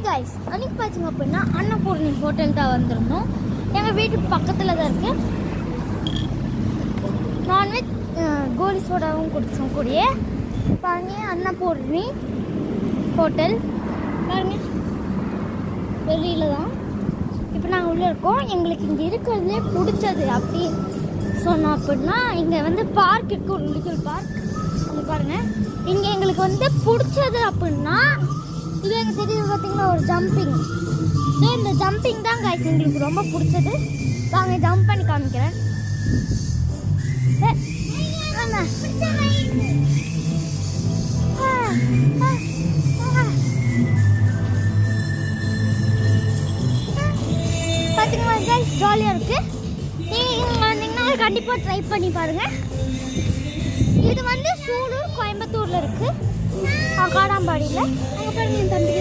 Guys, அன்றைக்கி பார்த்தீங்க அப்படின்னா அன்னபூர்ணி ஹோட்டல் தான் வந்திருந்தோம். எங்கள் வீட்டுக்கு பக்கத்தில் தான் இருக்குது. நான்வெஜ் கோலி சோடாவும் குடித்தோம். கூடிய பாருங்க, அன்னபூர்ணி ஹோட்டல் பாருங்க, வெளியில் தான். இப்போ நாங்கள் உள்ளே இருக்கோம். எங்களுக்கு இங்கே இருக்கிறதுலே பிடிச்சது அப்படி சொன்னோம் அப்படின்னா, இங்கே வந்து பார்க் இருக்குது, ஒரு லிட்டில் பார்க். அங்கே பாருங்கள், இங்கே எங்களுக்கு வந்து பிடிச்சது அப்படின்னா இது எனக்கு தெரியுது பார்த்தீங்கன்னா, ஒரு ஜம்பிங். இந்த ஜம்பிங் தான் கைஸ் எங்களுக்கு ரொம்ப பிடிச்சது. வாங்க ஜம்ப் பண்ணி காமிக்கிறேன். பார்த்தீங்களா கைஸ், ஜாலியாக இருக்குது. நீங்கள் வந்தீங்கன்னா கண்டிப்பாக ட்ரை பண்ணி பாருங்கள். இது வந்து சூலூர் கோயம்புத்தூரில் இருக்குது, காடாம்பாடியில். அங்கே பாருங்க என் தம்பி.